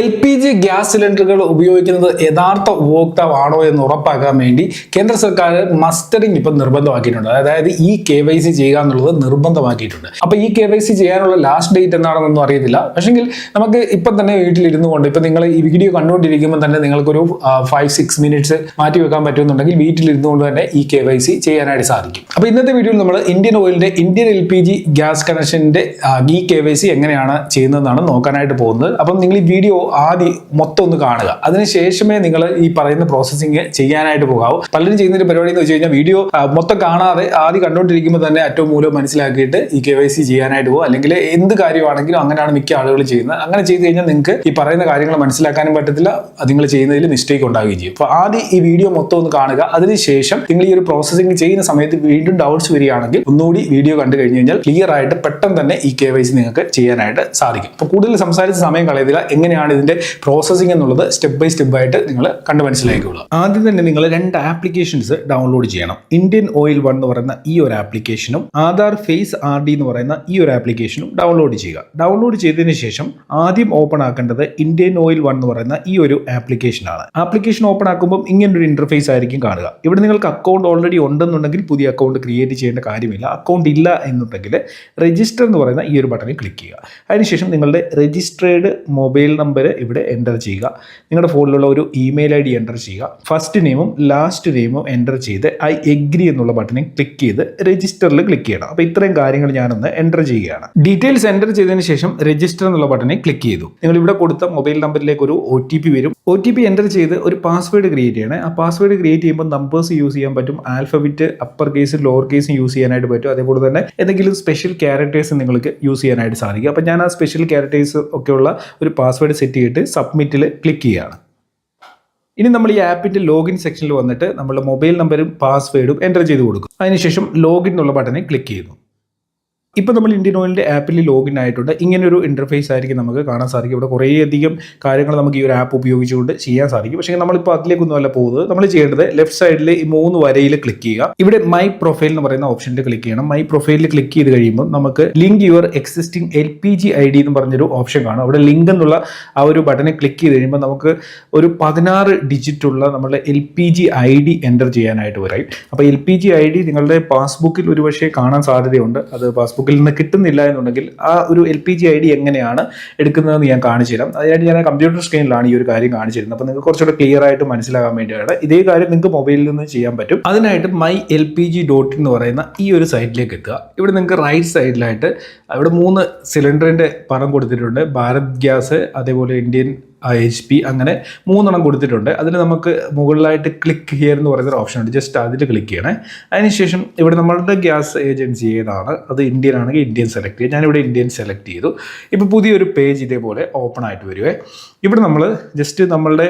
LPG gas സിലിണ്ടറുകൾ ഉപയോഗിക്കുന്നത് യഥാർത്ഥ ഉപഭോക്താവാണോ എന്ന് ഉറപ്പാക്കാൻ വേണ്ടി കേന്ദ്ര സർക്കാർ മസ്റ്ററിംഗ് ഇപ്പം നിർബന്ധമാക്കിയിട്ടുണ്ട്. അതായത് ഈ KYC ചെയ്യുക എന്നുള്ളത് നിർബന്ധമാക്കിയിട്ടുണ്ട്. അപ്പോൾ ഈ KYC ചെയ്യാനുള്ള ലാസ്റ്റ് ഡേറ്റ് എന്താണെന്നൊന്നും അറിയത്തില്ല. പക്ഷെങ്കിൽ നമുക്ക് ഇപ്പം തന്നെ വീട്ടിലിരുന്നു കൊണ്ട് ഇപ്പം നിങ്ങൾ ഈ വീഡിയോ കണ്ടുകൊണ്ടിരിക്കുമ്പോൾ തന്നെ നിങ്ങൾക്കൊരു 5-6 മിനിറ്റ്സ് മാറ്റി വെക്കാൻ പറ്റുമെന്നുണ്ടെങ്കിൽ വീട്ടിലിരുന്നു കൊണ്ട് തന്നെ ഈ KYC ചെയ്യാനായിട്ട് സാധിക്കും. അപ്പോൾ ഇന്നത്തെ വീഡിയോയിൽ നമ്മൾ ഇന്ത്യൻ ഓയിലിന്റെ ഇന്ത്യൻ LPG ഗ്യാസ് കണക്ഷന്റെ ഈ KYC എങ്ങനെയാണ് ചെയ്യുന്നതെന്നാണ് നോക്കാനായിട്ട് പോകുന്നത്. അപ്പം നിങ്ങൾ ഈ വീഡിയോ ആദ്യം മൊത്തം ഒന്ന് കാണുക, അതിനുശേഷമേ നിങ്ങൾ ഈ പറയുന്ന പ്രോസസ്സിങ് ചെയ്യാനായിട്ട് പോകാവൂ. പലരും ചെയ്യുന്ന ഒരു പരിപാടി എന്ന് വെച്ച് കഴിഞ്ഞാൽ വീഡിയോ മൊത്തം കാണാതെ ആദ്യം കണ്ടുകൊണ്ടിരിക്കുമ്പോൾ തന്നെ അറ്റവും മൂലം മനസ്സിലാക്കിയിട്ട് ഈ KYC ചെയ്യാനായിട്ട് പോകും. അല്ലെങ്കിൽ എന്ത് കാര്യമാണെങ്കിലും അങ്ങനെയാണ് മിക്ക ആളുകൾ ചെയ്യുന്നത്. അങ്ങനെ ചെയ്ത് കഴിഞ്ഞാൽ നിങ്ങൾക്ക് ഈ പറയുന്ന കാര്യങ്ങൾ മനസ്സിലാക്കാനും പറ്റത്തില്ല, നിങ്ങൾ ചെയ്യുന്നതിൽ മിസ്റ്റേക്ക് ഉണ്ടാവുകയും ചെയ്യും. അപ്പോൾ ആദ്യം ഈ വീഡിയോ മൊത്തം ഒന്ന് കാണുക, അതിനുശേഷം നിങ്ങൾ ഈ ഒരു പ്രോസസ്സിംഗ് ചെയ്യുന്ന സമയത്ത് വീണ്ടും ഡൗട്ട്സ് വരികയാണെങ്കിൽ ഒന്നുകൂടി വീഡിയോ കണ്ടു കഴിഞ്ഞ് കഴിഞ്ഞാൽ ക്ലിയർ ആയിട്ട് പെട്ടെന്ന് തന്നെ ഈ KYC നിങ്ങൾക്ക് ചെയ്യാനായിട്ട് സാധിക്കും. അപ്പോൾ കൂടുതൽ സംസാരിച്ച സമയം കളയത്തില്ല, എങ്ങനെയാണ് ഇതിന്റെ പ്രോസസ്സിംഗ് എന്നുള്ളത് സ്റ്റെപ്പ് ബൈ സ്റ്റെപ്പ് ആയിട്ട് നിങ്ങൾ കണ്ട് മനസ്സിലാക്കിയുള്ളൂ. ആദ്യം തന്നെ നിങ്ങൾ 2 ആപ്ലിക്കേഷൻസ് ഡൗൺലോഡ് ചെയ്യണം. ഇന്ത്യൻ ഓയിൽ 1 എന്ന് പറയുന്ന ഈ ഒരു ആപ്ലിക്കേഷനും ആധാർ ഫേസ് RD എന്ന് പറയുന്ന ഈ ഒരു ആപ്ലിക്കേഷനും ഡൗൺലോഡ് ചെയ്യുക. ഡൗൺലോഡ് ചെയ്തതിന് ശേഷം ആദ്യം ഓപ്പൺ ആക്കേണ്ടത് ഇന്ത്യൻ ഓയിൽ 1 എന്ന് പറയുന്ന ഈ ഒരു ആപ്ലിക്കേഷനാണ്. ആപ്ലിക്കേഷൻ ഓപ്പൺ ആക്കുമ്പോൾ ഇങ്ങനൊരു ഇന്റർഫേസ് ആയിരിക്കും കാണുക. ഇവിടെ നിങ്ങൾക്ക് അക്കൗണ്ട് ഓൾറെഡി ഉണ്ടെന്നുണ്ടെങ്കിൽ പുതിയ അക്കൗണ്ട് ക്രിയേറ്റ് ചെയ്യേണ്ട കാര്യമില്ല. അക്കൗണ്ട് ഇല്ല എന്നുണ്ടെങ്കിൽ രജിസ്റ്റർ എന്ന് പറയുന്ന ഈ ഒരു ബട്ടണിൽ ക്ലിക്ക് ചെയ്യുക. അതിനുശേഷം നിങ്ങളുടെ രജിസ്ട്രേഡ് മൊബൈൽ നമ്പർ ഇവിടെ എൻ്റർ ചെയ്യുക. നിങ്ങളുടെ ഫോണിലുള്ള ഒരു ഇമെയിൽ ID എൻ്റർ ചെയ്യുക. ഫസ്റ്റ് നെയിമും ലാസ്റ്റ് നെയിമും എൻ്റർ ചെയ്ത് ഐ എഗ്രി എന്നുള്ള ബട്ടണിൽ ക്ലിക്ക് ചെയ്ത് രജിസ്റ്ററിൽ ക്ലിക്ക് ചെയ്യണം. അപ്പോൾ ഇത്രയും കാര്യങ്ങൾ ഞാനൊന്ന് എൻ്റർ ചെയ്യുകയാണ്. ഡീറ്റെയിൽസ് എൻ്റർ ചെയ്തതിന് ശേഷം രജിസ്റ്റർ എന്നുള്ള ബട്ടണിൽ ക്ലിക്ക് ചെയ്തു. നിങ്ങൾ ഇവിടെ കൊടുത്ത മൊബൈൽ നമ്പറിലേക്ക് ഒരു OTP വരും. OTP എൻ്റർ ചെയ്ത് ഒരു പാസ്വേഡ് ക്രിയേറ്റ് ചെയ്യണം. ആ പാസ്വേഡ് ക്രിയേറ്റ് ചെയ്യുമ്പോൾ നമ്പേഴ്സ് യൂസ് ചെയ്യാൻ പറ്റും, ആൽഫബറ്റ് അപ്പർ കേസും ലോവർ കേസും യൂസ് ചെയ്യാനായിട്ട് പറ്റും. അതേപോലെ തന്നെ എന്തെങ്കിലും സ്പെഷ്യൽ ക്യാരക്ടേഴ്സ് നിങ്ങൾക്ക് യൂസ് ചെയ്യാനായിട്ട് സാധിക്കും. അപ്പോൾ ഞാൻ ആ സ്പെഷ്യൽ ക്യാരക്ടേഴ്സ് ഒക്കെയുള്ള ഒരു പാസ്വേഡ് സെറ്റ് ചെയ്തിട്ട് സബ്മിറ്റിൽ ക്ലിക്ക് ചെയ്യുകയാണ്. ഇനി നമ്മൾ ഈ ആപ്പിന്റെ ലോഗിൻ സെക്ഷനിൽ വന്നിട്ട് നമ്മളുടെ മൊബൈൽ നമ്പറും പാസ്വേഡും എൻ്റർ ചെയ്ത് കൊടുക്കും. അതിനുശേഷം ലോഗിൻ എന്നുള്ള ബട്ടണിൽ ക്ലിക്ക് ചെയ്യുന്നു. ഇപ്പോൾ നമ്മൾ ഇന്ത്യൻ ഓയിലിൻ്റെ ആപ്പിൽ ലോഗിൻ ആയിട്ടുണ്ട്. ഇങ്ങനൊരു ഇൻ്റർഫേസ് ആയിരിക്കും നമുക്ക് കാണാൻ സാധിക്കും. ഇവിടെ കുറേയധികം കാര്യങ്ങൾ നമുക്ക് ഈ ഒരു ആപ്പ് ഉപയോഗിച്ചുകൊണ്ട് ചെയ്യാൻ സാധിക്കും. പക്ഷേ നമ്മളിപ്പോൾ അതിലേക്കൊന്നും അല്ല പോകുന്നത്. നമ്മൾ ചെയ്യേണ്ടത് ലെഫ്റ്റ് സൈഡിൽ ഈ 3 വരയിൽ ക്ലിക്ക് ചെയ്യുക. ഇവിടെ മൈ പ്രൊഫൈൽ എന്ന് പറയുന്ന ഓപ്ഷനിൽ ക്ലിക്ക് ചെയ്യണം. മൈ പ്രൊഫൈലിൽ ക്ലിക്ക് ചെയ്ത് കഴിയുമ്പോൾ നമുക്ക് link your existing LPG ID എന്ന് പറഞ്ഞൊരു ഓപ്ഷൻ കാണും. അവിടെ ലിങ്ക് എന്നുള്ള ആ ഒരു ബട്ടണിൽ ക്ലിക്ക് ചെയ്ത് കഴിയുമ്പോൾ നമുക്ക് ഒരു 16 ഡിജിറ്റുള്ള നമ്മുടെ LPG ID എൻ്റർ ചെയ്യാനായിട്ട് വരും. അപ്പോൾ LPG ID നിങ്ങളുടെ പാസ്ബുക്കിൽ ഒരുപക്ഷെ കാണാൻ സാധ്യതയുണ്ട്. അത് പാസ്ബുക്കിൽ നിന്ന് കിട്ടുന്നില്ല എന്നുണ്ടെങ്കിൽ ആ ഒരു LPG ID എങ്ങനെയാണ് എടുക്കുന്നതെന്ന് ഞാൻ കാണിച്ചു തരാം. അതിനായിട്ട് ഞാൻ കമ്പ്യൂട്ടർ സ്ക്രീനിലാണ് ഈ ഒരു കാര്യം കാണിച്ചു തരുന്നത്. അപ്പോൾ നിങ്ങൾക്ക് കുറച്ചുകൂടെ ക്ലിയർ ആയിട്ട് മനസ്സിലാകാൻ വേണ്ടിയാണ്. ഇതേ കാര്യം നിങ്ങൾക്ക് മൊബൈലിൽ നിന്ന് ചെയ്യാൻ പറ്റും. അതിനായിട്ട് mylpg.in എന്ന് പറയുന്ന ഈ ഒരു സൈറ്റിലേക്ക് എത്തുക. ഇവിടെ നിങ്ങൾക്ക് റൈറ്റ് സൈഡിലായിട്ട് ഇവിടെ 3 സിലിണ്ടറിന്റെ പടം കൊടുത്തിട്ടുണ്ട്. ഭാരത് ഗ്യാസ്, അതേപോലെ ഇന്ത്യൻ HP, അങ്ങനെ 3 കൊടുത്തിട്ടുണ്ട്. അതിൽ നമുക്ക് മുകളിലായിട്ട് ക്ലിക്ക് ഹിയർ എന്ന് പറയുന്ന ഓപ്ഷൻ ഉണ്ട്. ജസ്റ്റ് അതിൽ ക്ലിക്ക് ചെയ്യണേ. അതിനുശേഷം ഇവിടെ നമ്മളുടെ ഗ്യാസ് ഏജൻസി ഏതാണ്, അത് ഇന്ത്യൻ ആണെങ്കിൽ ഇന്ത്യൻ സെലക്ട് ചെയ്യുക. ഞാനിവിടെ ഇന്ത്യൻ സെലക്ട് ചെയ്തു. ഇപ്പോൾ പുതിയൊരു പേജ് ഇതേപോലെ ഓപ്പൺ ആയിട്ട് വരുവേ. ഇവിടെ നമ്മൾ ജസ്റ്റ് നമ്മളുടെ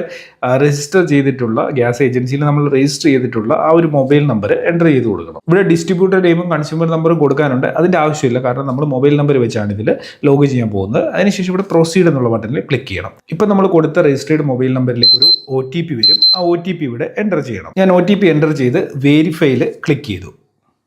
രജിസ്റ്റർ ചെയ്തിട്ടുള്ള ഗ്യാസ് ഏജൻസിയിൽ നമ്മൾ രജിസ്റ്റർ ചെയ്തിട്ടുള്ള ആ ഒരു മൊബൈൽ നമ്പർ എൻ്റർ ചെയ്ത് കൊടുക്കണം. ഇവിടെ ഡിസ്ട്രിബ്യൂട്ടർ നെയിമും കൺസ്യൂമർ നമ്പറും കൊടുക്കാനുണ്ട്. അതിൻ്റെ ആവശ്യമില്ല, കാരണം നമ്മൾ മൊബൈൽ നമ്പർ വെച്ചാണ് ഇതിൽ ലോഗ് ചെയ്യാൻ പോകുന്നത്. അതിനുശേഷം ഇവിടെ പ്രൊസീഡ് എന്നുള്ള ബട്ടണിൽ ക്ലിക്ക് ചെയ്യണം. ഇപ്പം നമ്മൾ കൊടുത്ത രജിസ്റ്റേർഡ് മൊബൈൽ നമ്പറിലേക്ക് ഒരു OTP വരും. ആ OTP ഇവിടെ എൻ്റർ ചെയ്യണം. ഞാൻ OTP എൻ്റർ ചെയ്ത് വെരിഫൈയിൽ ക്ലിക്ക് ചെയ്തു.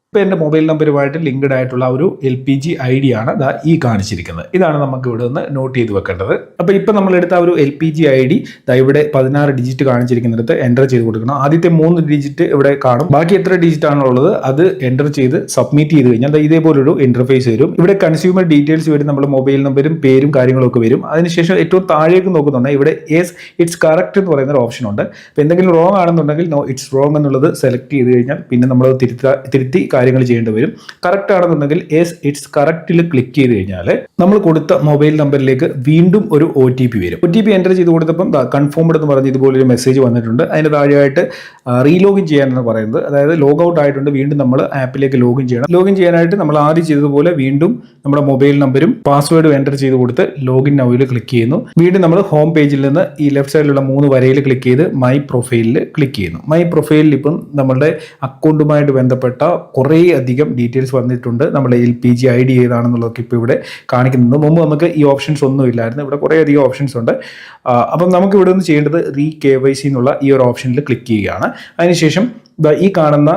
ഇപ്പോൾ എൻ്റെ മൊബൈൽ നമ്പറുമായിട്ട് ലിങ്ക്ഡ് ആയിട്ടുള്ള ഒരു LPG ID ആണ് ഈ കാണിച്ചിരിക്കുന്നത്. ഇതാണ് നമുക്ക് ഇവിടെ നിന്ന് നോട്ട് ചെയ്ത് വെക്കേണ്ടത്. അപ്പോൾ ഇപ്പോൾ നമ്മളെടുത്ത ഒരു LPG ID ഇവിടെ 16 ഡിജിറ്റ് കാണിച്ചിരിക്കുന്നിടത്ത് എൻ്റർ ചെയ്ത് കൊടുക്കണം. ആദ്യത്തെ 3 ഡിജിറ്റ് ഇവിടെ കാണും. ബാക്കി എത്ര ഡിജിറ്റ് ആണുള്ളത് അത് എൻ്റർ ചെയ്ത് സബ്മിറ്റ് ചെയ്ത് കഴിഞ്ഞാൽ ഇതേപോലൊരു ഇന്റർഫേസ് വരും. ഇവിടെ കൺസ്യൂമർ ഡീറ്റെയിൽസ് വരും, നമ്മുടെ മൊബൈൽ നമ്പറും പേരും കാര്യങ്ങളൊക്കെ വരും. അതിനുശേഷം ഏറ്റവും താഴേക്ക് നോക്കുന്നുണ്ടെങ്കിൽ ഇവിടെ യെസ് ഇറ്റ്സ് കറക്റ്റ് എന്ന് പറയുന്ന ഒരു ഓപ്ഷൻ ഉണ്ട്. അപ്പോൾ എന്തെങ്കിലും റോങ് ആണെന്നുണ്ടെങ്കിൽ നോ ഇറ്റ്സ് റോങ് എന്നുള്ളത് സെലക്ട് ചെയ്ത് കഴിഞ്ഞാൽ പിന്നെ നമ്മൾ തിരുത്തി കാര്യങ്ങൾ ചെയ്യേണ്ടി വരും. കറക്റ്റ് ആണെന്നുണ്ടെങ്കിൽ യെസ് ഇറ്റ്സ് കറക്റ്റിൽ ക്ലിക്ക് ചെയ്ത് കഴിഞ്ഞാൽ നമ്മൾ കൊടുത്ത മൊബൈൽ നമ്പറിലേക്ക് വീണ്ടും ഒരു OTP വരും. OTP എൻ്റർ ചെയ്ത് കൊടുത്തപ്പം കൺഫേംഡ് എന്ന് പറഞ്ഞ് ഇതുപോലൊരു മെസ്സേജ് വന്നിട്ടുണ്ട്. അതിൻ്റെ താഴെയായിട്ട് റീലോഗിൻ ചെയ്യാനാണ് പറയുന്നത്. അതായത് ലോഗ് ഔട്ട് ആയിട്ടുണ്ട്, വീണ്ടും നമ്മൾ ആപ്പിലേക്ക് ലോഗിൻ ചെയ്യണം. ലോഗിൻ ചെയ്യാനായിട്ട് നമ്മൾ ആദ്യം ചെയ്തതുപോലെ വീണ്ടും നമ്മുടെ മൊബൈൽ നമ്പറും പാസ്വേഡും എൻ്റർ ചെയ്ത് കൊടുത്ത് ലോഗിൻ നൗവിൽ ക്ലിക്ക് ചെയ്യുന്നു. വീണ്ടും നമ്മൾ ഹോം പേജിൽ നിന്ന് ഈ ലെഫ്റ്റ് സൈഡിലുള്ള 3 വരയിൽ ക്ലിക്ക് ചെയ്ത് മൈ പ്രൊഫൈലിൽ ക്ലിക്ക് ചെയ്യുന്നു. മൈ പ്രൊഫൈലിൽ ഇപ്പം നമ്മുടെ അക്കൗണ്ടുമായിട്ട് ബന്ധപ്പെട്ട കുറേ അധികം ഡീറ്റെയിൽസ് വന്നിട്ടുണ്ട്. നമ്മുടെ LPG ID ഏതാണെന്നുള്ളതൊക്കെ ഇപ്പോൾ ഇവിടെ കാണിക്കുന്നുണ്ട്. മുമ്പ് നമുക്ക് ഈ ഓപ്ഷൻസ് ഒന്നും ഇല്ലായിരുന്നു. ഇവിടെ കുറേ അധികം ഓപ്ഷൻസ് ഉണ്ട്. അപ്പം നമുക്ക് ഇവിടെ നിന്ന് ചെയ്യേണ്ടത് KYC എന്നുള്ള ഈ ഒരു ഓപ്ഷനിൽ ക്ലിക്ക് ചെയ്യുകയാണ്. അതിനുശേഷം ഈ കാണുന്ന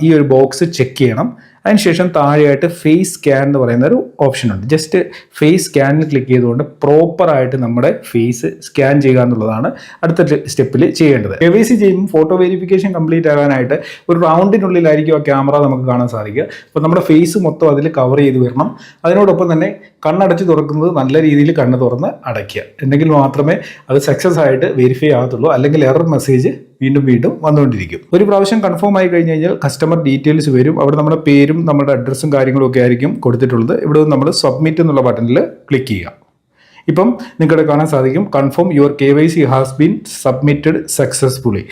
ഈ ഒരു ബോക്സ് ചെക്ക് ചെയ്യണം. അതിനുശേഷം താഴെയായിട്ട് ഫേസ് സ്കാൻ എന്ന് പറയുന്ന ഒരു ഓപ്ഷൻ ഉണ്ട്. ജസ്റ്റ് ഫേസ് സ്കാനിൽ ക്ലിക്ക് ചെയ്തുകൊണ്ട് പ്രോപ്പറായിട്ട് നമ്മുടെ ഫേസ് സ്കാൻ ചെയ്യുക എന്നുള്ളതാണ് അടുത്ത സ്റ്റെപ്പിൽ ചെയ്യേണ്ടത്. KYC ചെയ്യുമ്പോൾ ഫോട്ടോ വെരിഫിക്കേഷൻ കംപ്ലീറ്റ് ആകാനായിട്ട് ഒരു റൗണ്ടിനുള്ളിലായിരിക്കും ആ ക്യാമറ നമുക്ക് കാണാൻ സാധിക്കുക. അപ്പോൾ നമ്മുടെ ഫേസ് മൊത്തം അതിൽ കവർ ചെയ്ത് വരണം. അതിനോടൊപ്പം തന്നെ കണ്ണടച്ച് തുറക്കുന്നത് നല്ല രീതിയിൽ കണ്ണ് തുറന്ന് അടയ്ക്കുക. എന്നെങ്കിൽ മാത്രമേ അത് സക്സസ് ആയിട്ട് വെരിഫൈ ആകത്തുള്ളൂ. അല്ലെങ്കിൽ എറർ മെസ്സേജ് വീണ്ടും വന്നുകൊണ്ടിരിക്കും. ഒരു പ്രാവശ്യം കൺഫേം ആയി കഴിഞ്ഞ് കഴിഞ്ഞാൽ കസ്റ്റമർ ഡീറ്റെയിൽസ് വരും. അവിടെ നമ്മുടെ പേരും നമ്മുടെ അഡ്രസ്സും കാര്യങ്ങളും ഒക്കെ ആയിരിക്കും കൊടുത്തിട്ടുള്ളത്. ഇവിടെ നമ്മൾ സബ്മിറ്റ് എന്നുള്ള ബട്ടണിൽ ക്ലിക്ക് ചെയ്യുക. ഇപ്പം നിങ്ങളുടെ കാണാൻ സാധിക്കും confirm your KYC has been submitted successfully.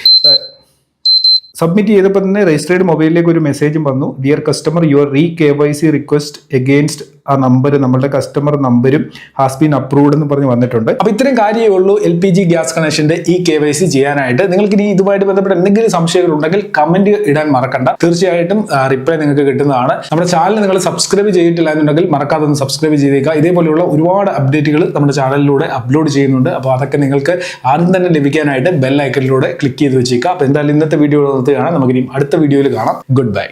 Submit ചെയ്തപ്പോൾ തന്നെ രജിസ്റ്റേർഡ് മൊബൈലിലേക്ക് ഒരു മെസ്സേജും വന്നു. Dear customer your KYC request against ആ നമ്പർ, നമ്മുടെ കസ്റ്റമർ നമ്പരും ഹാസ് ബീൻ അപ്രൂവ്ഡ് എന്ന് പറഞ്ഞ് വന്നിട്ടുണ്ട്. അപ്പോൾ ഇത്രയും കാര്യമേ ഉള്ളൂ LPG ഗ്യാസ് കണക്ഷന്റെ ഈ KYC ചെയ്യാനായിട്ട്. നിങ്ങൾക്ക് ഇനി ഇതുമായിട്ട് ബന്ധപ്പെട്ട എന്തെങ്കിലും സംശയങ്ങൾ ഉണ്ടെങ്കിൽ കമന്റ് ഇടാൻ മറക്കണ്ട. തീർച്ചയായിട്ടും റിപ്ലൈ നിങ്ങൾക്ക് കിട്ടുന്നതാണ്. നമ്മുടെ ചാനൽ നിങ്ങൾ സബ്സ്ക്രൈബ് ചെയ്തിട്ടില്ല എന്നുണ്ടെങ്കിൽ മറക്കാതെ ഒന്ന് സബ്സ്ക്രൈബ് ചെയ്തേക്കുക. ഇതേപോലെയുള്ള ഒരുപാട് അപ്ഡേറ്റുകൾ നമ്മുടെ ചാനലിലൂടെ അപ്ലോഡ് ചെയ്യുന്നുണ്ട്. അപ്പോൾ അതൊക്കെ നിങ്ങൾക്ക് ആദ്യം തന്നെ ലഭിക്കാനായിട്ട് ബെൽ ഐക്കണിലൂടെ ക്ലിക്ക് ചെയ്ത് വെച്ചേക്കുക. അപ്പോൾ എന്തായാലും ഇന്നത്തെ വീഡിയോ നിർത്തുകയാണ്. നമുക്കിനി അടുത്ത വീഡിയോയിൽ കാണാം. Good bye.